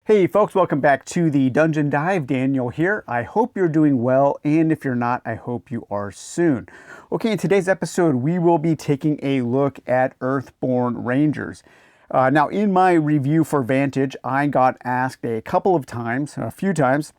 Hey folks, welcome back to the Dungeon Dive. Daniel here. I hope you're doing well, and if you're not, I hope you are soon. Okay, in today's episode, we will be taking a look at Earthborne Rangers. Now, in my review for Vantage, I got asked a few times,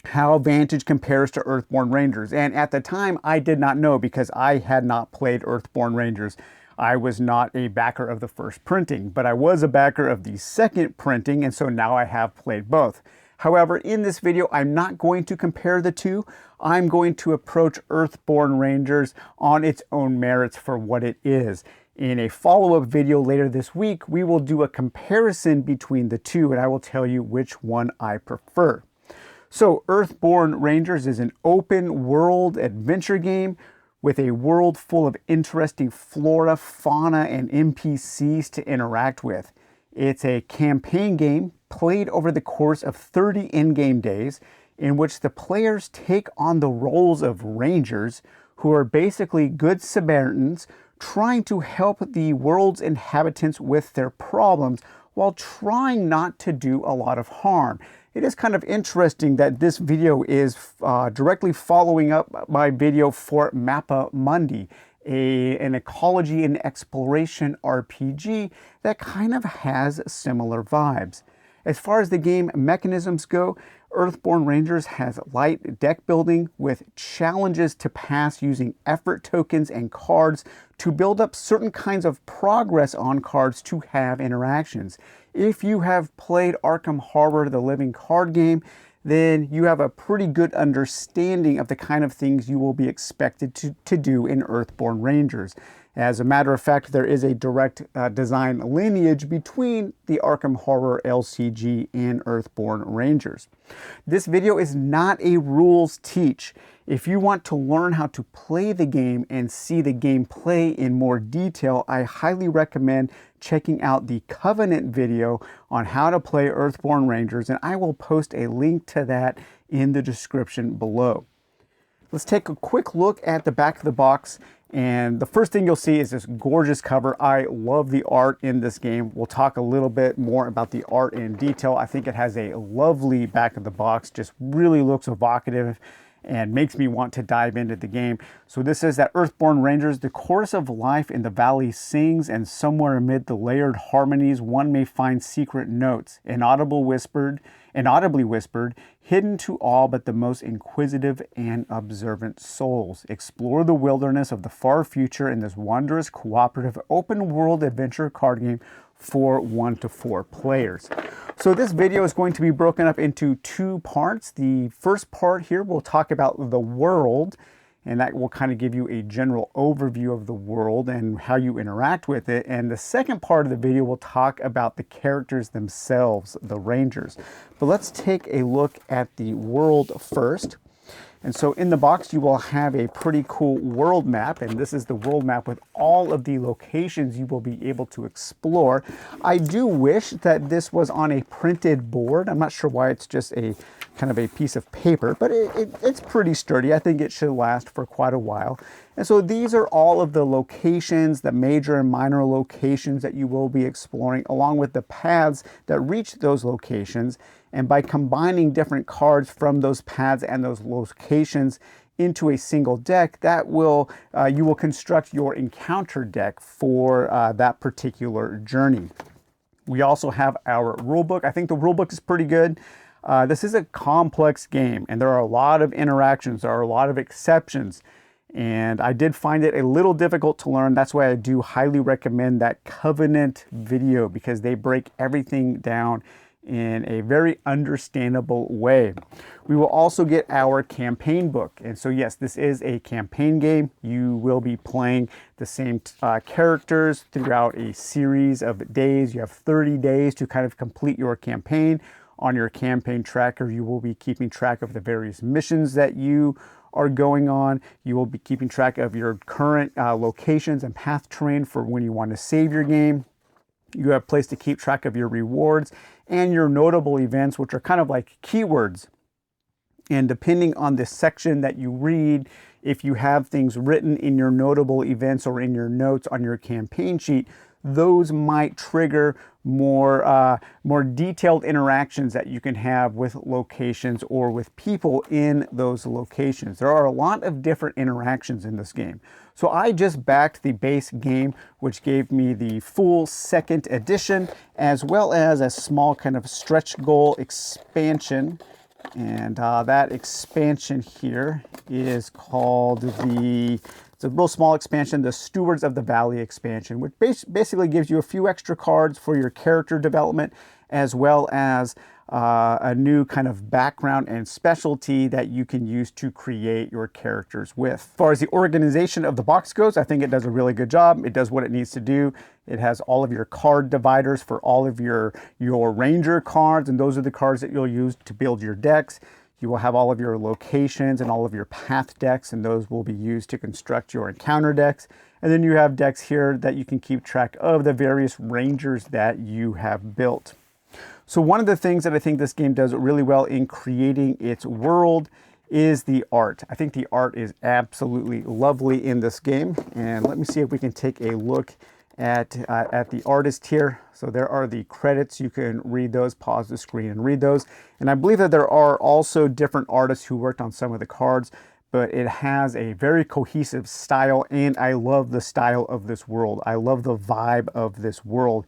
how Vantage compares to Earthborne Rangers. And at the time, I did not know because I had not played Earthborne Rangers. I was not a backer of the first printing, but I was a backer of the second printing, and so now I have played both. However, in this video, I'm not going to compare the two. I'm going to approach Earthborne Rangers on its own merits for what it is. In a follow-up video later this week, we will do a comparison between the two, and I will tell you which one I prefer. So, Earthborne Rangers is an open world adventure game with a world full of interesting flora, fauna, and NPCs to interact with. It's a campaign game played over the course of 30 in-game days in which the players take on the roles of rangers who are basically good Samaritans trying to help the world's inhabitants with their problems while trying not to do a lot of harm. It is kind of interesting that this video is directly following up my video for Mappa Mundi, an ecology and exploration RPG that kind of has similar vibes. As far as the game mechanisms go, Earthborne Rangers has light deck building with challenges to pass using effort tokens and cards to build up certain kinds of progress on cards to have interactions. If you have played Arkham Horror, the living card game, then you have a pretty good understanding of the kind of things you will be expected to do in Earthborne Rangers. As a matter of fact, there is a direct design lineage between the Arkham Horror LCG and Earthborne Rangers. This video is not a rules teach. If you want to learn how to play the game and see the gameplay in more detail, I highly recommend checking out the Covenant video on how to play Earthborne Rangers, and I will post a link to that in the description below. Let's take a quick look at the back of the box, and the first thing you'll see is this gorgeous cover. I love the art in this game. We'll talk a little bit more about the art in detail. I think it has a lovely back of the box, just really looks evocative and makes me want to dive into the game. So this says that Earthborne Rangers, the chorus of life in the valley sings, and somewhere amid the layered harmonies one may find secret notes, inaudibly whispered, hidden to all but the most inquisitive and observant souls. Explore the wilderness of the far future in this wondrous, cooperative, open-world adventure card game for 1 to 4 players. So this video is going to be broken up into 2 parts. The first part here will talk about the world, and that will kind of give you a general overview of the world and how you interact with it. And the second part of the video will talk about the characters themselves, the Rangers. But let's take a look at the world first. And so in the box, you will have a pretty cool world map, and this is the world map with all of the locations you will be able to explore. I do wish that this was on a printed board. I'm not sure why it's just a kind of a piece of paper, but it's pretty sturdy. I think it should last for quite a while. And so these are all of the locations, the major and minor locations that you will be exploring, along with the paths that reach those locations. And by combining different cards from those paths and those locations into a single deck, that will you will construct your encounter deck for that particular journey. We also have our rulebook. I think the rulebook is pretty good. This is a complex game, and there are a lot of interactions. There are a lot of exceptions. And I did find it a little difficult to learn. That's why I do highly recommend that Covenant video, because they break everything down in a very understandable way. We will also get our campaign book. And so yes, this is a campaign game. You will be playing the same characters throughout a series of days. You have 30 days to kind of complete your campaign. On your campaign tracker, you will be keeping track of the various missions that you are going on. You will be keeping track of your current locations and path terrain for when you want to save your game. You have a place to keep track of your rewards and your notable events, which are kind of like keywords. And depending on the section that you read, if you have things written in your notable events or in your notes on your campaign sheet, those might trigger more detailed interactions that you can have with locations or with people in those locations. There are a lot of different interactions in this game. So I just backed the base game, which gave me the full second edition, as well as a small kind of stretch goal expansion. And that expansion here is called it's a real small expansion, the Stewards of the Valley expansion, which basically gives you a few extra cards for your character development, as well as a new kind of background and specialty that you can use to create your characters with. As far as the organization of the box goes, I think it does a really good job. It does what it needs to do. It has all of your card dividers for all of your ranger cards, and those are the cards that you'll use to build your decks. You will have all of your locations and all of your path decks, and those will be used to construct your encounter decks. And then you have decks here that you can keep track of the various rangers that you have built. So one of the things that I think this game does really well in creating its world is the art. I think the art is absolutely lovely in this game. And let me see if we can take a look at the artist here. So there are the credits. You can read those, pause the screen and read those. And I believe that there are also different artists who worked on some of the cards, but it has a very cohesive style, and I love the style of this world. I love the vibe of this world.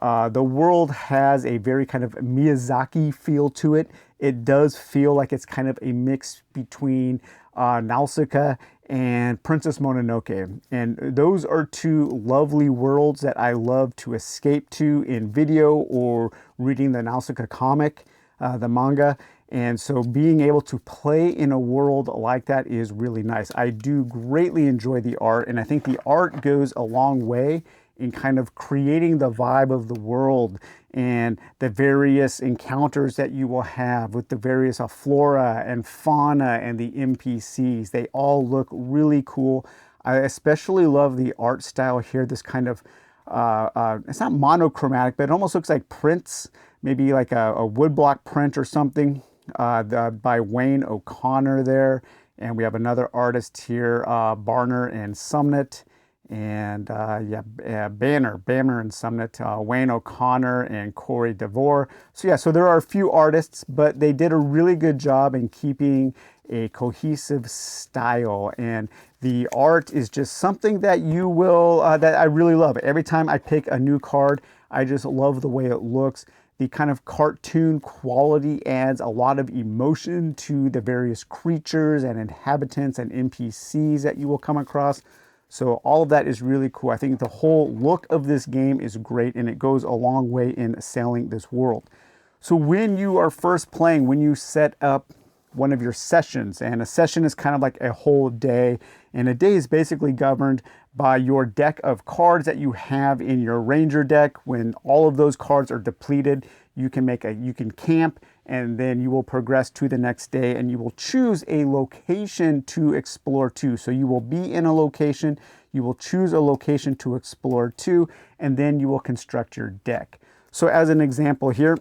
The world has a very kind of Miyazaki feel to it. It does feel like it's kind of a mix between Nausicaa and Princess Mononoke. And those are two lovely worlds that I love to escape to in video or reading the Nausicaa comic, the manga. And so being able to play in a world like that is really nice. I do greatly enjoy the art, and I think the art goes a long way in kind of creating the vibe of the world and the various encounters that you will have with the various flora and fauna and the NPCs. They all look really cool. I especially love the art style here, this kind of, it's not monochromatic, but it almost looks like prints, maybe like a woodblock print or something by Wayne O'Connor there. And we have another artist here, Barner and Sumnett. And Banner and Sumnett, Wayne O'Connor and Corey DeVore. So there are a few artists, but they did a really good job in keeping a cohesive style. And the art is just something that you will, that I really love. Every time I pick a new card, I just love the way it looks. The kind of cartoon quality adds a lot of emotion to the various creatures and inhabitants and NPCs that you will come across. So all of that is really cool. I think the whole look of this game is great, and it goes a long way in selling this world. So when you are first playing, when you set up one of your sessions, and a session is kind of like a whole day, and a day is basically governed by your deck of cards that you have in your ranger deck. When all of those cards are depleted, you can camp, and then you will progress to the next day, and you will choose a location to explore to. So you will be in a location, you will choose a location to explore to, and then you will construct your deck. So as an example here,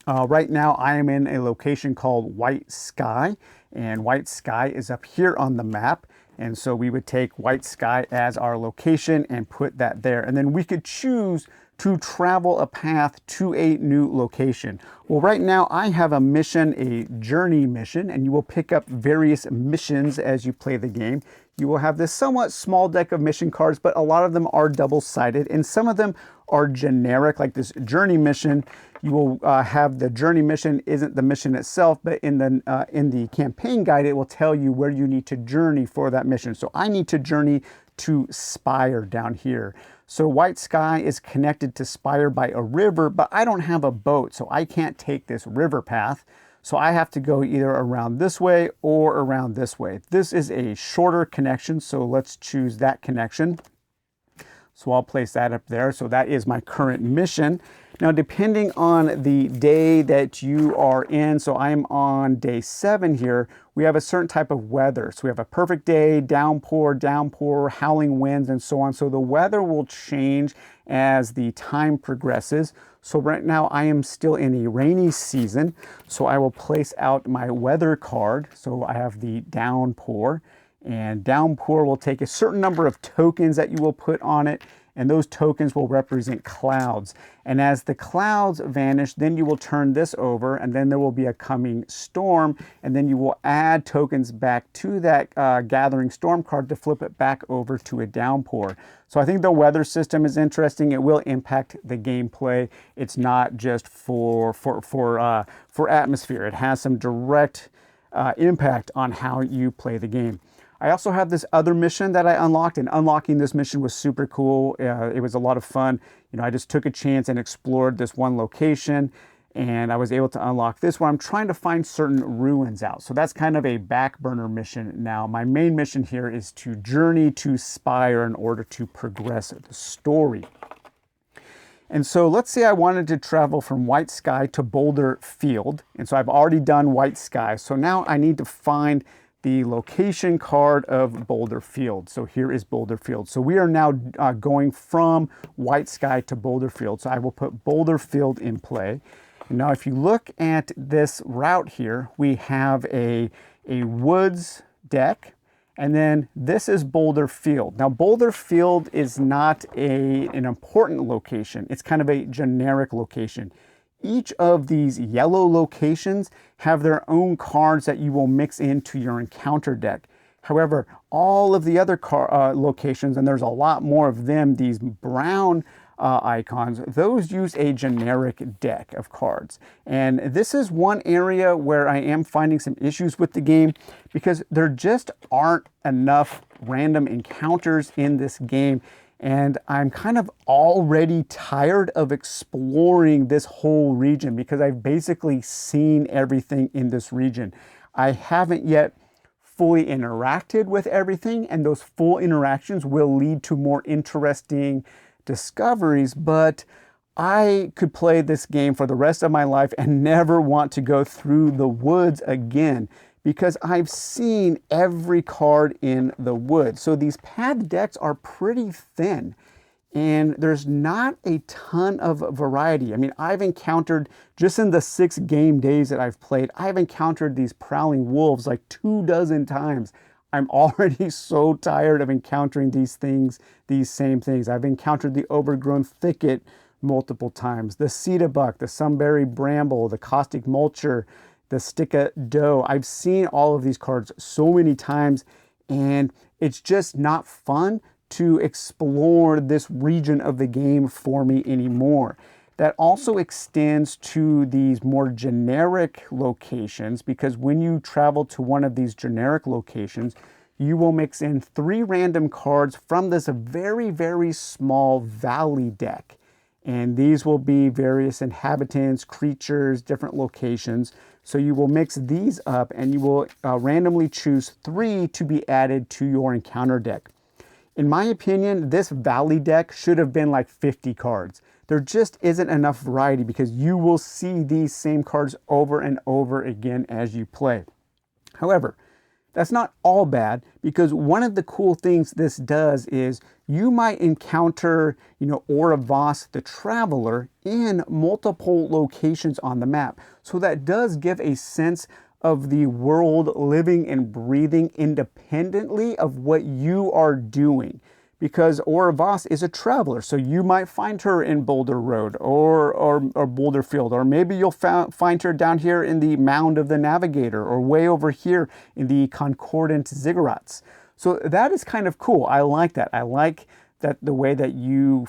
right now I am in a location called White Sky, and White Sky is up here on the map. And so we would take White Sky as our location and put that there. And then we could choose to travel a path to a new location. Well, right now I have a mission, a journey mission, and you will pick up various missions as you play the game. You will have this somewhat small deck of mission cards, but a lot of them are double-sided, and some of them are generic, like this journey mission. You will have the journey mission isn't the mission itself, but in the campaign guide, it will tell you where you need to journey for that mission. So I need to journey to Spire down here. So White Sky is connected to Spire by a river, but I don't have a boat, so I can't take this river path. So I have to go either around this way or around this way. This is a shorter connection, so let's choose that connection. So I'll place that up there. So that is my current mission. Now, depending on the day that you are in, so I'm on day 7 here, we have a certain type of weather. So we have a perfect day, downpour, howling winds, and so on. So the weather will change as the time progresses. So right now I am still in a rainy season. So I will place out my weather card. So I have the downpour. And downpour will take a certain number of tokens that you will put on it, and those tokens will represent clouds. And as the clouds vanish, then you will turn this over, and then there will be a coming storm, and then you will add tokens back to that gathering storm card to flip it back over to a downpour. So I think the weather system is interesting. It will impact the gameplay. It's not just for atmosphere. It has some direct impact on how you play the game. I also have this other mission that I unlocked, and unlocking this mission was super cool. It was a lot of fun. You know, I just took a chance and explored this one location, and I was able to unlock this one. I'm trying to find certain ruins out. So that's kind of a back burner mission now. My main mission here is to journey to Spire in order to progress the story. And so let's say I wanted to travel from White Sky to Boulder Field. And so I've already done White Sky. So now I need to find the location card of Boulder Field. So here is Boulder Field. So we are now going from White Sky to Boulder Field. So I will put Boulder Field in play. And now if you look at this route here, we have a woods deck, and then this is Boulder Field. Now Boulder Field is not an important location. It's kind of a generic location. Each of these yellow locations have their own cards that you will mix into your encounter deck. However, all of the other locations, and there's a lot more of them, these brown icons, those use a generic deck of cards. And this is one area where I am finding some issues with the game, because there just aren't enough random encounters in this game. And I'm kind of already tired of exploring this whole region, because I've basically seen everything in this region. I haven't yet fully interacted with everything, and those full interactions will lead to more interesting discoveries, but I could play this game for the rest of my life and never want to go through the woods again, because I've seen every card in the woods. So these path decks are pretty thin, and there's not a ton of variety. I mean, I've encountered, just in the 6 game days that I've played, I've encountered these prowling wolves like 24 times. I'm already so tired of encountering these things, these same things. I've encountered the overgrown thicket multiple times, the cedar buck, the sunberry bramble, the caustic mulcher, the sticka doe. I've seen all of these cards so many times, and it's just not fun to explore this region of the game for me anymore. That also extends to these more generic locations, because when you travel to one of these generic locations, you will mix in 3 random cards from this very, very small valley deck. And these will be various inhabitants, creatures, different locations. So you will mix these up, and you will randomly choose 3 to be added to your encounter deck. In my opinion, this valley deck should have been like 50 cards. There just isn't enough variety, because you will see these same cards over and over again as you play. However, that's not all bad, because one of the cool things this does is you might encounter, Oravos the Traveler in multiple locations on the map. So that does give a sense of the world living and breathing independently of what you are doing. Because Oravos is a traveler, so you might find her in Boulder Road or Boulder Field, or maybe you'll find her down here in the Mound of the Navigator, or way over here in the Concordant Ziggurats. So that is kind of cool. I like that. I like that the way that you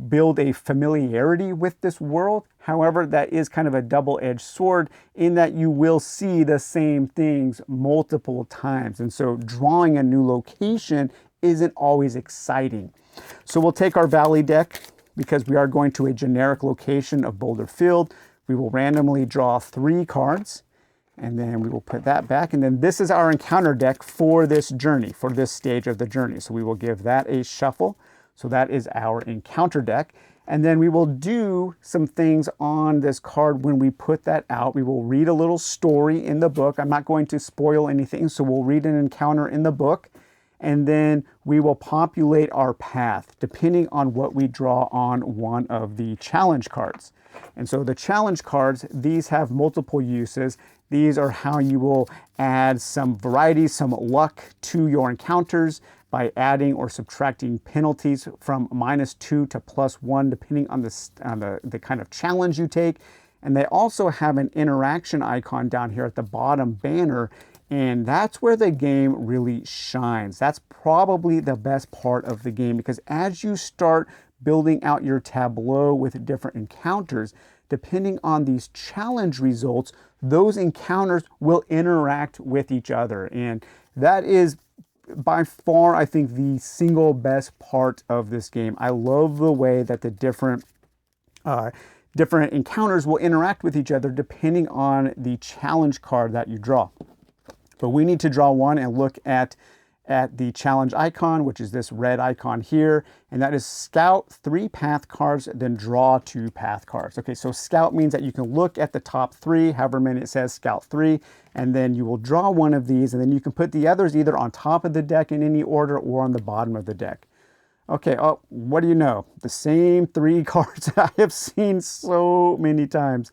build a familiarity with this world. However, that is kind of a double-edged sword, in that you will see the same things multiple times. And so drawing a new location isn't always exciting. So we'll take our valley deck, because we are going to a generic location of Boulder Field. We will randomly draw 3 cards, and then we will put that back. And then this is our encounter deck for this journey, for this stage of the journey. So we will give that a shuffle. So that is our encounter deck. And then we will do some things on this card when we put that out. We will read a little story in the book. I'm not going to spoil anything, so we'll read an encounter in the book. And then we will populate our path depending on what we draw on one of the challenge cards. And so the challenge cards, these have multiple uses. These are how you will add some variety, some luck to your encounters. by adding or subtracting penalties from -2 to +1, depending on the kind of challenge you take. And they also have an interaction icon down here at the bottom banner, and that's where the game really shines. That's probably the best part of the game, because as you start building out your tableau with different encounters, depending on these challenge results, those encounters will interact with each other. And that is by far, I think, the single best part of this game. I love the way that the different encounters will interact with each other depending on the challenge card that you draw. But we need to draw one and look at the challenge icon, which is this red icon here, and that is scout 3 path cards, then draw 2 path cards. Okay, so scout means that you can look at the top 3, however many it says, scout 3, and then you will draw one of these, and then you can put the others either on top of the deck in any order or on the bottom of the deck. Okay, oh, what do you know? The same 3 cards I have seen so many times.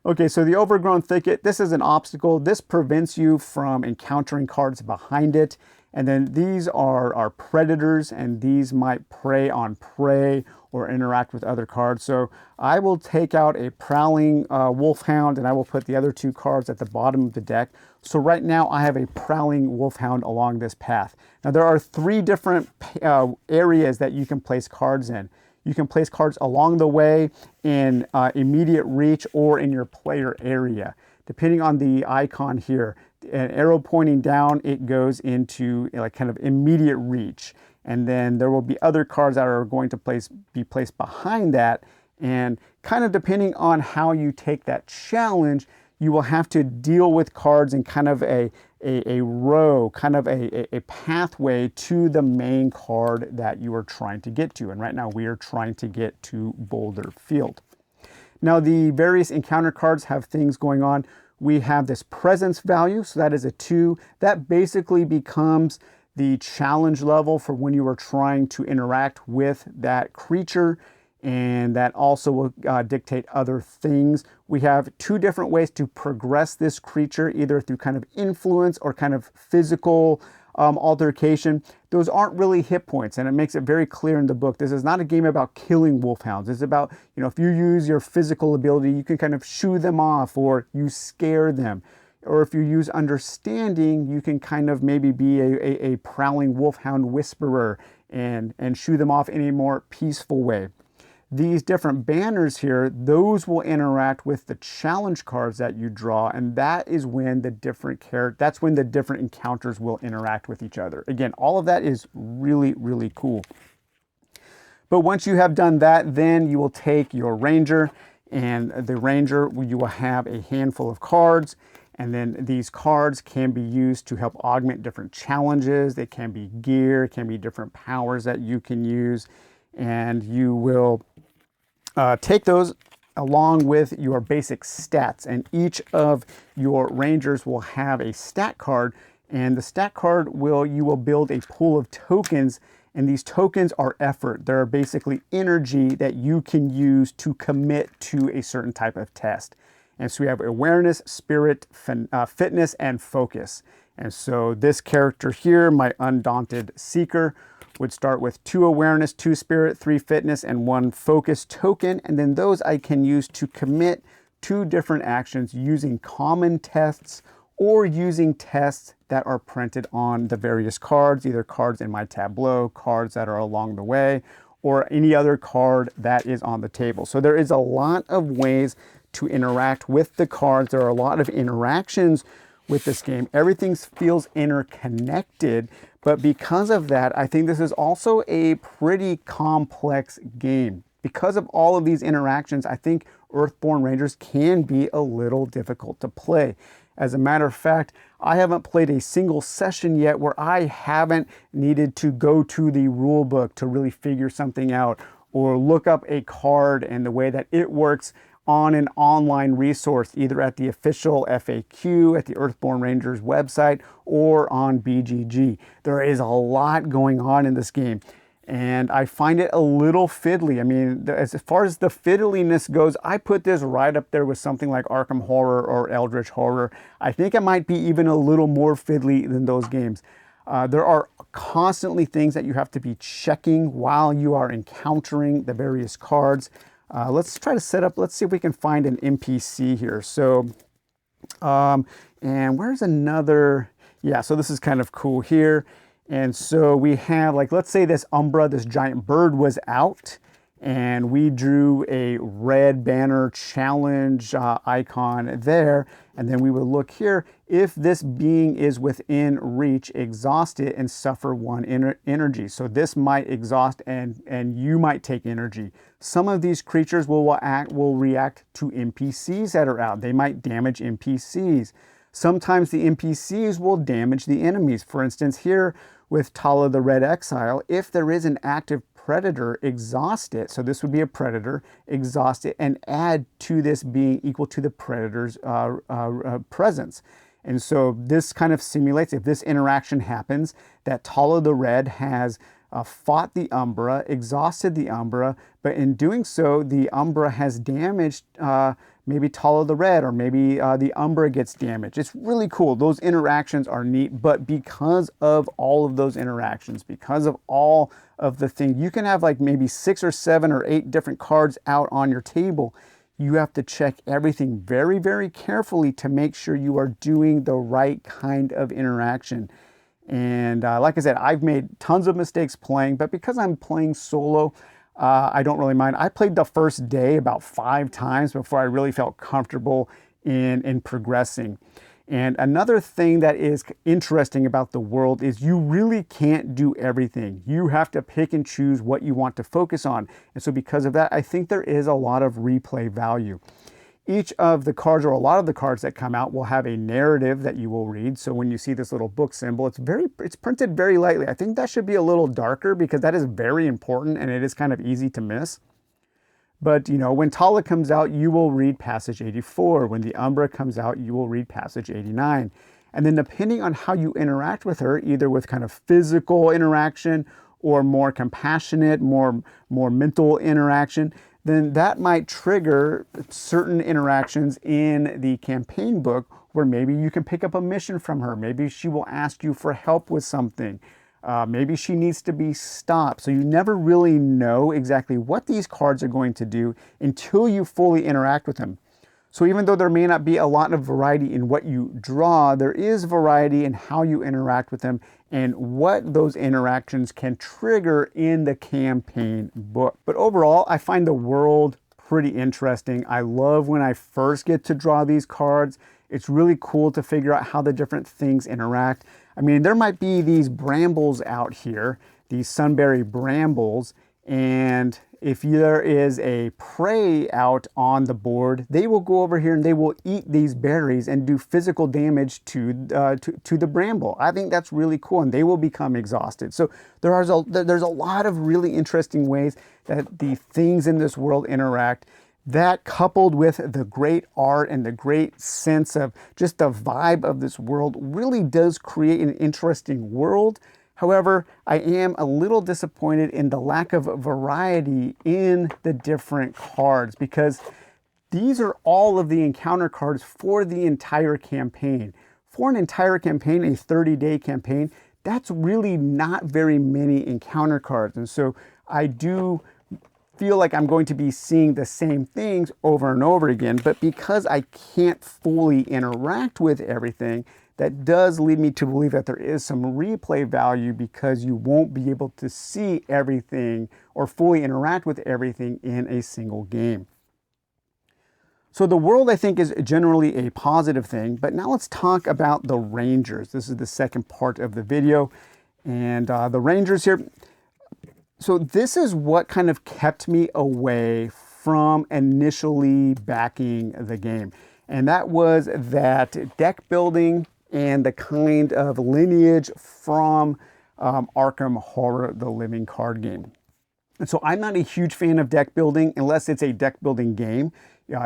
Okay, so the overgrown thicket, this is an obstacle. This prevents you from encountering cards behind it. And then these are predators, and these might prey on prey or interact with other cards. So I will take out a prowling wolfhound, and I will put the other 2 cards at the bottom of the deck. So right now I have a prowling wolfhound along this path. Now there are 3 different areas that you can place cards in. You can place cards along the way, in immediate reach, or in your player area. Depending on the icon here, an arrow pointing down, it goes into like kind of immediate reach. And then there will be other cards that are going to be placed behind that. And kind of depending on how you take that challenge, you will have to deal with cards in kind of a row, kind of a pathway to the main card that you are trying to get to. And right now we are trying to get to Boulder Field. Now the various encounter cards have things going on. We have this presence value, so that is a 2. That basically becomes the challenge level for when you are trying to interact with that creature, and that also will dictate other things. We have 2 different ways to progress this creature, either through kind of influence or kind of physical altercation. Those aren't really hit points, and it makes it very clear in the book. This is not a game about killing wolfhounds. It's about, if you use your physical ability, you can kind of shoo them off, or you scare them. Or if you use understanding, you can kind of maybe be a prowling wolfhound whisperer and shoo them off in a more peaceful way. These different banners here, those will interact with the challenge cards that you draw, and that is when the different encounters will interact with each other. Again, all of that is really, really cool. But once you have done that, then you will take your ranger, and the ranger, you will have a handful of cards, and then these cards can be used to help augment different challenges. They can be gear, it can be different powers that you can use, and you will take those along with your basic stats, and each of your rangers will have a stat card, and the stat card you will build a pool of tokens, and these tokens are effort. They're basically energy that you can use to commit to a certain type of test. And so we have awareness, spirit, fitness, and focus. And so this character here, my Undaunted Seeker, would start with 2 awareness, 2 spirit, 3 fitness, and 1 focus token. And then those I can use to commit 2 different actions using common tests or using tests that are printed on the various cards, either cards in my tableau, cards that are along the way, or any other card that is on the table. So there is a lot of ways to interact with the cards. There are a lot of interactions with this game. Everything feels interconnected, but because of that, I think this is also a pretty complex game. Because of all of these interactions, I think Earthborne Rangers can be a little difficult to play. As a matter of fact, I haven't played a single session yet where I haven't needed to go to the rule book to really figure something out, or look up a card and the way that it works on an online resource, either at the official FAQ at the Earthborne Rangers website or on BGG. There is a lot going on in this game, and I find it a little fiddly. I mean, as far as the fiddliness goes, I put this right up there with something like Arkham Horror or Eldritch Horror. I think it might be even a little more fiddly than those games. There are constantly things that you have to be checking while you are encountering the various cards. Let's try to set up, let's see if we can find an NPC here. So, and where's another, yeah, so this is kind of cool here. And so we have, like, let's say this Umbra, this giant bird was out, and we drew a red banner challenge icon there. And then we would look here, if this being is within reach, exhaust it and suffer 1 energy. So this might exhaust and you might take energy. Some of these creatures will react to NPCs that are out. They might damage NPCs. Sometimes the NPCs will damage the enemies. For instance, here with Tala the Red Exile, if there is an active predator, exhaust it. So this would be a predator, exhaust it and add to this being equal to the predator's presence. And so this kind of simulates, if this interaction happens, that Tala the Red has fought the Umbra, exhausted the Umbra, but in doing so, the Umbra has damaged maybe Tala the Red, or maybe the Umbra gets damaged. It's really cool. Those interactions are neat, but because of all of those interactions, because of all of the things, you can have like maybe 6 or 7 or 8 different cards out on your table. You have to check everything very, very carefully to make sure you are doing the right kind of interaction. And like I said, I've made tons of mistakes playing, but because I'm playing solo, I don't really mind. I played the first day about 5 times before I really felt comfortable in progressing. And another thing that is interesting about the world is you really can't do everything. You have to pick and choose what you want to focus on. And so because of that, I think there is a lot of replay value. Each of the cards, or a lot of the cards that come out, will have a narrative that you will read. So when you see this little book symbol, it's printed very lightly. I think that should be a little darker because that is very important and it is kind of easy to miss. But, you know, when Tala comes out, you will read passage 84. When the Umbra comes out, you will read passage 89. And then depending on how you interact with her, either with kind of physical interaction or more compassionate, more mental interaction, then that might trigger certain interactions in the campaign book where maybe you can pick up a mission from her. Maybe she will ask you for help with something. Maybe she needs to be stopped. So you never really know exactly what these cards are going to do until you fully interact with them. So even though there may not be a lot of variety in what you draw, there is variety in how you interact with them and what those interactions can trigger in the campaign book. But overall, I find the world pretty interesting. I love when I first get to draw these cards. It's really cool to figure out how the different things interact. I mean, there might be these brambles out here, these sunberry brambles, and if there is a prey out on the board, they will go over here and they will eat these berries and do physical damage to the bramble. I think that's really cool, and they will become exhausted. So there's a lot of really interesting ways that the things in this world interact. That, coupled with the great art and the great sense of just the vibe of this world, really does create an interesting world. However, I am a little disappointed in the lack of variety in the different cards, because these are all of the encounter cards for the entire campaign. For an entire campaign, a 30-day campaign, that's really not very many encounter cards. And so I do feel like I'm going to be seeing the same things over and over again, but because I can't fully interact with everything, that does lead me to believe that there is some replay value, because you won't be able to see everything or fully interact with everything in a single game. So the world, I think, is generally a positive thing, but now let's talk about the Rangers. This is the second part of the video, and the Rangers here. So this is what kind of kept me away from initially backing the game. And that was that deck building and the kind of lineage from Arkham Horror, the living card game. And so I'm not a huge fan of deck building unless it's a deck building game.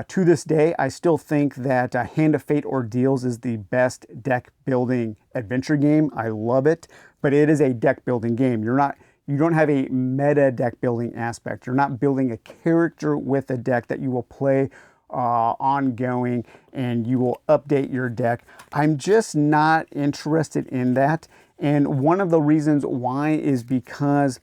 To this day, I still think that Hand of Fate Ordeals is the best deck building adventure game. I love it, but it is a deck building game. You don't have a meta deck building aspect. You're not building a character with a deck that you will play ongoing and you will update your deck. I'm just not interested in that. And one of the reasons why is because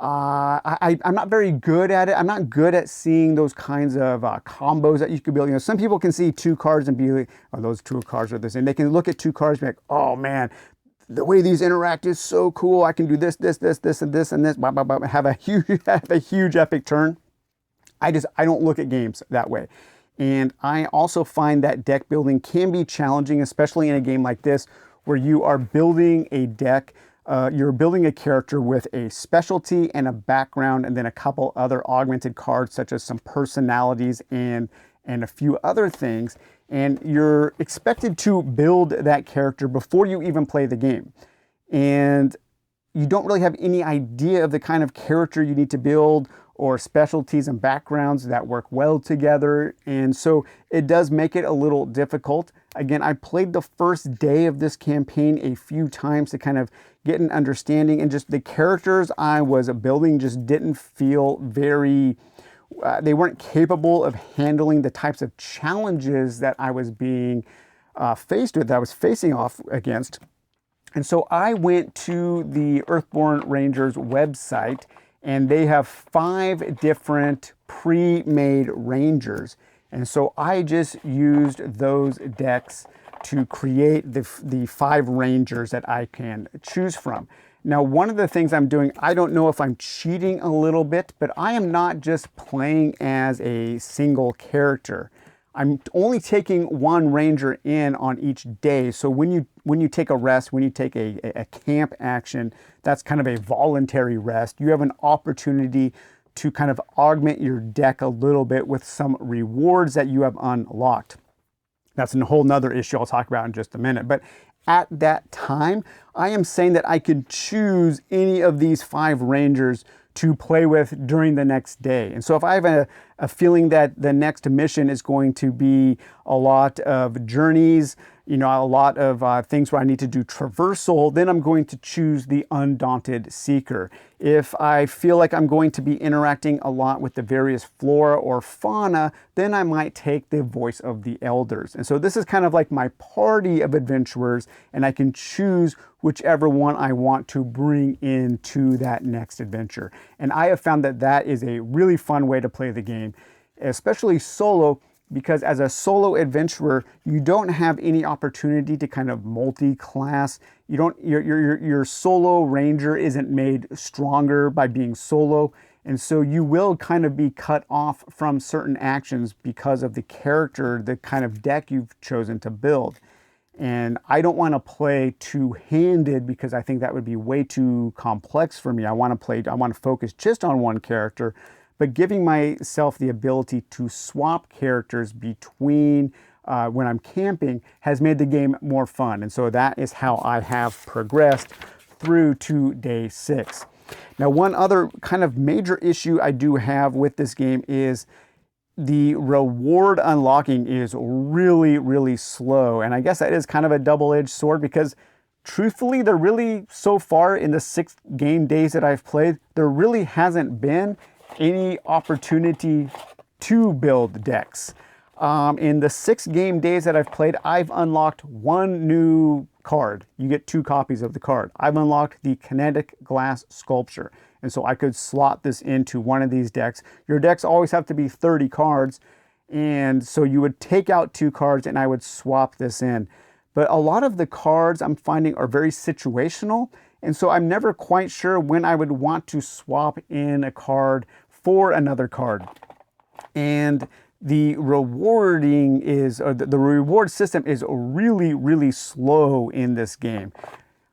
I'm not very good at it. I'm not good at seeing those kinds of combos that you could build. You know, some people can see two cards and be like, oh, those two cards are the same. They can look at two cards and be like, oh man, the way these interact is so cool. I can do this, this, this, this, and this, and this, blah, blah, blah, have a huge epic turn. I don't look at games that way. And I also find that deck building can be challenging, especially in a game like this, where you are building a deck. You're building a character with a specialty and a background, and then a couple other augmented cards, such as some personalities and a few other things. And you're expected to build that character before you even play the game. And you don't really have any idea of the kind of character you need to build or specialties and backgrounds that work well together. And so it does make it a little difficult. Again, I played the first day of this campaign a few times to kind of get an understanding, and just the characters I was building just didn't feel very, they weren't capable of handling the types of challenges that I was being faced with, that I was facing off against. And so I went to the Earthborne Rangers website, and they have 5 different pre-made Rangers. And so I just used those decks to create the 5 Rangers that I can choose from. Now, one of the things I'm doing, I don't know if I'm cheating a little bit, but I am not just playing as a single character. I'm only taking one Ranger in on each day. So when you take a rest, when you take a camp action, that's kind of a voluntary rest. You have an opportunity to kind of augment your deck a little bit with some rewards that you have unlocked. That's a whole nother issue I'll talk about in just a minute. But at that time, I am saying that I could choose any of these 5 Rangers to play with during the next day. And so if I have a feeling that the next mission is going to be a lot of journeys, you know, a lot of things where I need to do traversal, then I'm going to choose the Undaunted Seeker. If I feel like I'm going to be interacting a lot with the various flora or fauna, then I might take the Voice of the Elders. And so this is kind of like my party of adventurers, and I can choose whichever one I want to bring into that next adventure. And I have found that that is a really fun way to play the game, especially solo, because as a solo adventurer, you don't have any opportunity to kind of multi-class. Your solo ranger isn't made stronger by being solo. And so you will kind of be cut off from certain actions because of the character, the kind of deck you've chosen to build. And I don't want to play two-handed because I think that would be way too complex for me. I want to focus just on one character, but giving myself the ability to swap characters between when I'm camping has made the game more fun. And so that is how I have progressed through to day 6. Now, one other kind of major issue I do have with this game is the reward unlocking is really, really slow. And I guess that is kind of a double-edged sword because truthfully, there really, so far in the 6 game days that I've played, there really hasn't been any opportunity to build decks. In the 6 game days that I've played, I've unlocked 1 new card. You get 2 copies of the card. I've unlocked the Kinetic Glass Sculpture. And so I could slot this into one of these decks. Your decks always have to be 30 cards. And so you would take out 2 cards and I would swap this in. But a lot of the cards I'm finding are very situational. And so I'm never quite sure when I would want to swap in a card for another card. And the rewarding is, or the reward system is really, really slow in this game.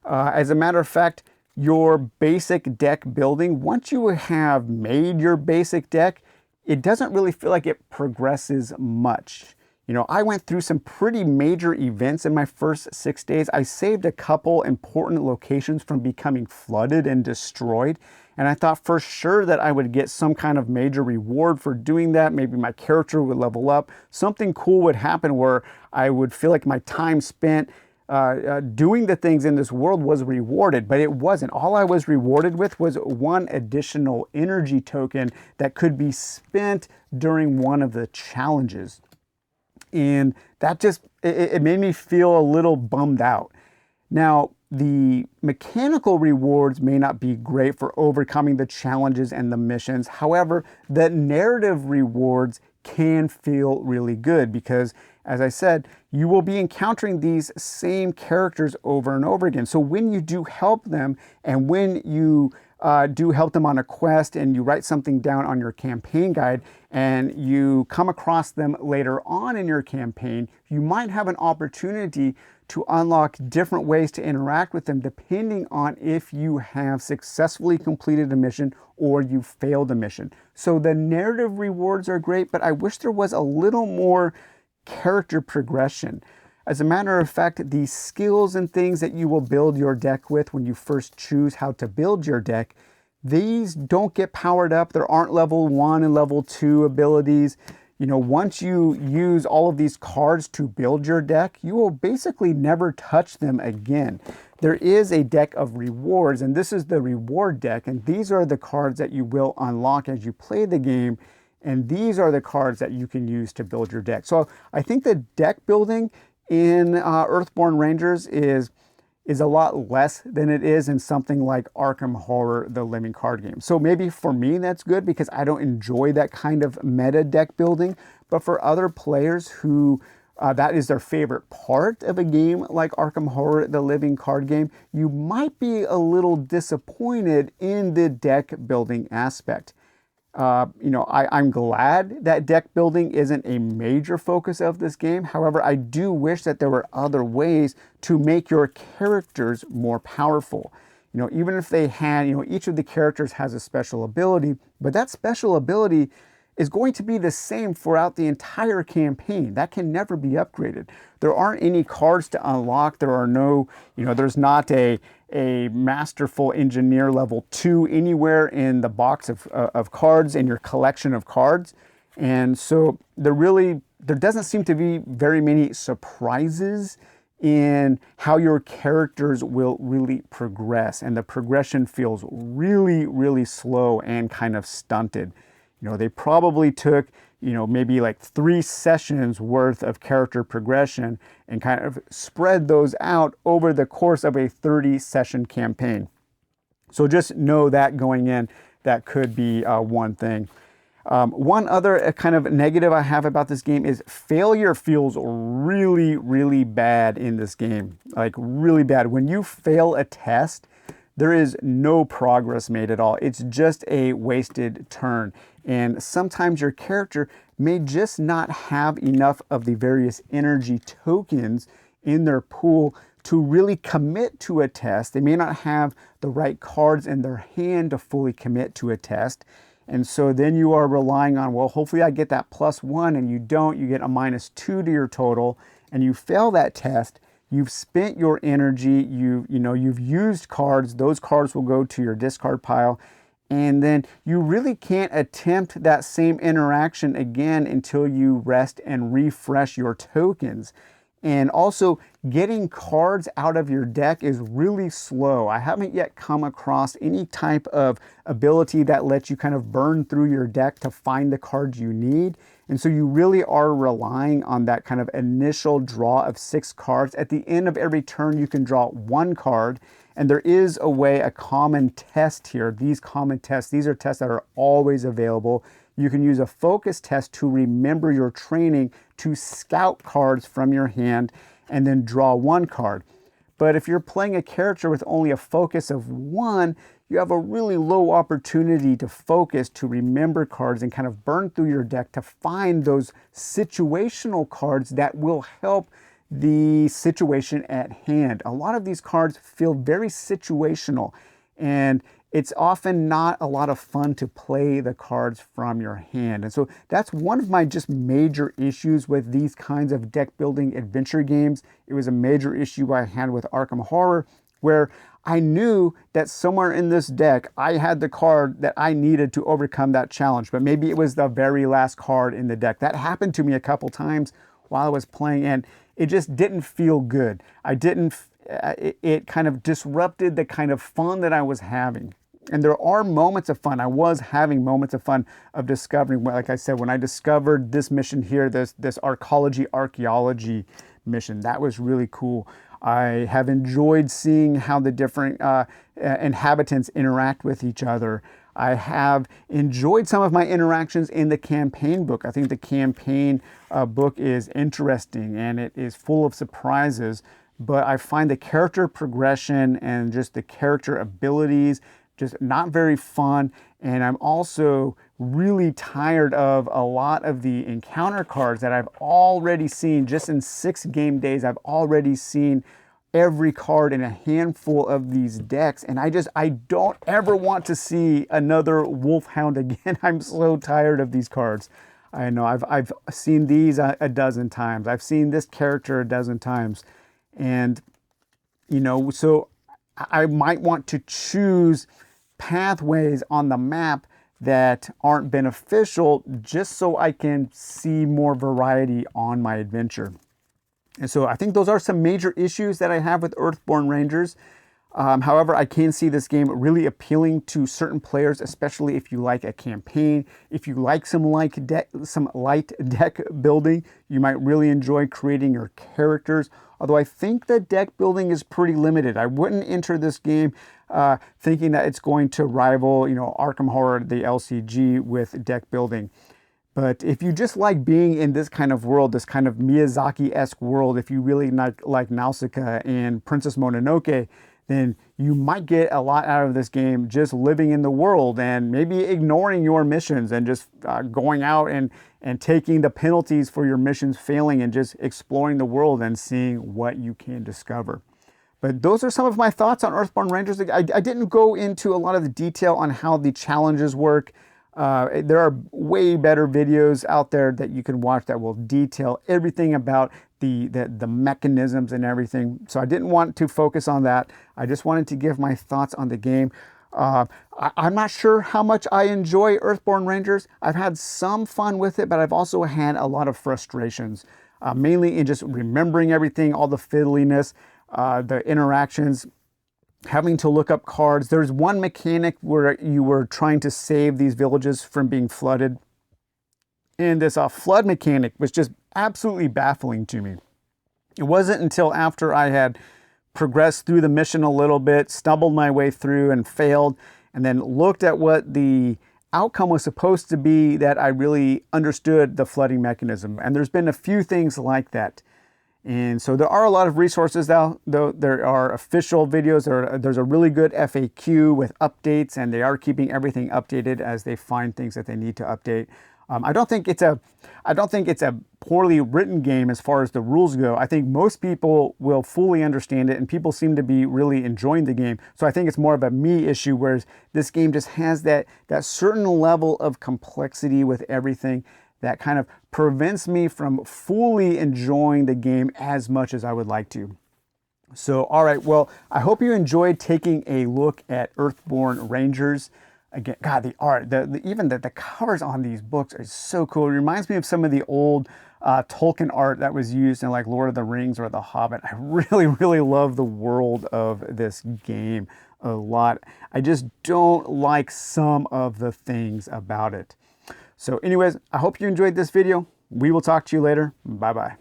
As a matter of fact, your basic deck building, once you have made your basic deck, it doesn't really feel like it progresses much. You know, I went through some pretty major events in my first 6 days. I saved a couple important locations from becoming flooded and destroyed. And I thought for sure that I would get some kind of major reward for doing that. Maybe my character would level up. Something cool would happen where I would feel like my time spent doing the things in this world was rewarded, but it wasn't. All I was rewarded with was 1 additional energy token that could be spent during one of the challenges. And that just, it made me feel a little bummed out. Now, the mechanical rewards may not be great for overcoming the challenges and the missions. However, the narrative rewards can feel really good because, as I said, you will be encountering these same characters over and over again. So when you do help them, and when you do help them on a quest and you write something down on your campaign guide and you come across them later on in your campaign, you might have an opportunity to unlock different ways to interact with them depending on if you have successfully completed a mission or you failed a mission. So the narrative rewards are great, but I wish there was a little more character progression. As a matter of fact, the skills and things that you will build your deck with when you first choose how to build your deck, these don't get powered up. There aren't level 1 and level 2 abilities. Once you use all of these cards to build your deck, you will basically never touch them again. There is a deck of rewards, and this is the reward deck, and these are the cards that you will unlock as you play the game, and these are the cards that you can use to build your deck. So I think the deck building in Earthborne Rangers is a lot less than it is in something like Arkham Horror, the living card game. So maybe for me that's good because I don't enjoy that kind of meta deck building, but for other players who that is their favorite part of a game like Arkham Horror, the living card game, you might be a little disappointed in the deck building aspect. I'm glad that deck building isn't a major focus of this game. However, I do wish that there were other ways to make your characters more powerful. Even if they had, each of the characters has a special ability, but that special ability is going to be the same throughout the entire campaign. That can never be upgraded. There aren't any cards to unlock. There are no, there's not a masterful engineer level 2 anywhere in the box of cards in your collection of cards. And so there doesn't seem to be very many surprises in how your characters will really progress. And the progression feels really, really slow and kind of stunted. They probably took, maybe like 3 sessions worth of character progression and kind of spread those out over the course of a 30-session campaign. So just know that going in, that could be one thing. One other kind of negative I have about this game is failure feels really, really bad in this game. Like really bad. When you fail a test, there is no progress made at all. It's just a wasted turn. And sometimes your character may just not have enough of the various energy tokens in their pool to really commit to a test. They may not have the right cards in their hand to fully commit to a test. And so then you are relying on, well, hopefully I get that +1, and you don't, you get a -2 to your total, and you fail that test. You've spent your energy, you've used cards, those cards will go to your discard pile, and then you really can't attempt that same interaction again until you rest and refresh your tokens. And also, getting cards out of your deck is really slow. I haven't yet come across any type of ability that lets you kind of burn through your deck to find the cards you need. And so you really are relying on that kind of initial draw of 6 cards. At the end of every turn, you can draw 1 card. And there is a common test here. These common tests, these are tests that are always available. You can use a focus test to remember your training to scout cards from your hand and then draw 1 card. But if you're playing a character with only a focus of 1, you have a really low opportunity to focus, to remember cards, and kind of burn through your deck to find those situational cards that will help the situation at hand. A lot of these cards feel very situational, and it's often not a lot of fun to play the cards from your hand. And so that's one of my just major issues with these kinds of deck building adventure games. It was a major issue I had with Arkham Horror, where I knew that somewhere in this deck I had the card that I needed to overcome that challenge, but maybe it was the very last card in the deck. That happened to me a couple times while I was playing, and it just didn't feel good. It kind of disrupted the kind of fun that I was having. And there are moments of fun. I was having moments of fun of discovering, like I said, when I discovered this mission here, this archaeology mission, that was really cool. I have enjoyed seeing how the different inhabitants interact with each other. I have enjoyed some of my interactions in the campaign book. I think the campaign book is interesting and it is full of surprises, but I find the character progression and just the character abilities just not very fun. And I'm also really tired of a lot of the encounter cards that I've already seen. Just in 6 game days, I've already seen every card in a handful of these decks, and I don't ever want to see another Wolfhound again. I'm so tired of these cards. I know I've seen these a dozen times. I've seen this character a dozen times, and so I might want to choose pathways on the map that aren't beneficial just so I can see more variety on my adventure. And so I think those are some major issues that I have with Earthborne Rangers. However, I can see this game really appealing to certain players, especially if you like a campaign. If you like some light deck building, you might really enjoy creating your characters. Although I think the deck building is pretty limited. I wouldn't enter this game thinking that it's going to rival, Arkham Horror, the LCG, with deck building. But if you just like being in this kind of world, this kind of Miyazaki-esque world, if you really like Nausicaa and Princess Mononoke, then you might get a lot out of this game just living in the world and maybe ignoring your missions and just going out and taking the penalties for your missions failing and just exploring the world and seeing what you can discover. But those are some of my thoughts on Earthborne Rangers. I didn't go into a lot of the detail on how the challenges work. There are way better videos out there that you can watch that will detail everything about the mechanisms and everything. So I didn't want to focus on that. I just wanted to give my thoughts on the game. I'm not sure how much I enjoy Earthborne Rangers. I've had some fun with it, but I've also had a lot of frustrations, mainly in just remembering everything, all the fiddliness, the interactions, having to look up cards. There's one mechanic where you were trying to save these villages from being flooded, and this flood mechanic was just absolutely baffling to me. It wasn't until after I had progressed through the mission a little bit, stumbled my way through and failed, and then looked at what the outcome was supposed to be that I really understood the flooding mechanism. And there's been a few things like that. And so there are a lot of resources now, though. There are official videos. There's a really good FAQ with updates, and they are keeping everything updated as they find things that they need to update. I don't think it's a poorly written game as far as the rules go. I think most people will fully understand it, and people seem to be really enjoying the game. So I think it's more of a me issue, whereas this game just has that certain level of complexity with everything that kind of prevents me from fully enjoying the game as much as I would like to. So, all right, well, I hope you enjoyed taking a look at Earthborne Rangers. Again, God, the art, even the covers on these books are so cool. It reminds me of some of the old Tolkien art that was used in like Lord of the Rings or The Hobbit. I really, really love the world of this game a lot. I just don't like some of the things about it. So anyways, I hope you enjoyed this video. We will talk to you later. Bye-bye.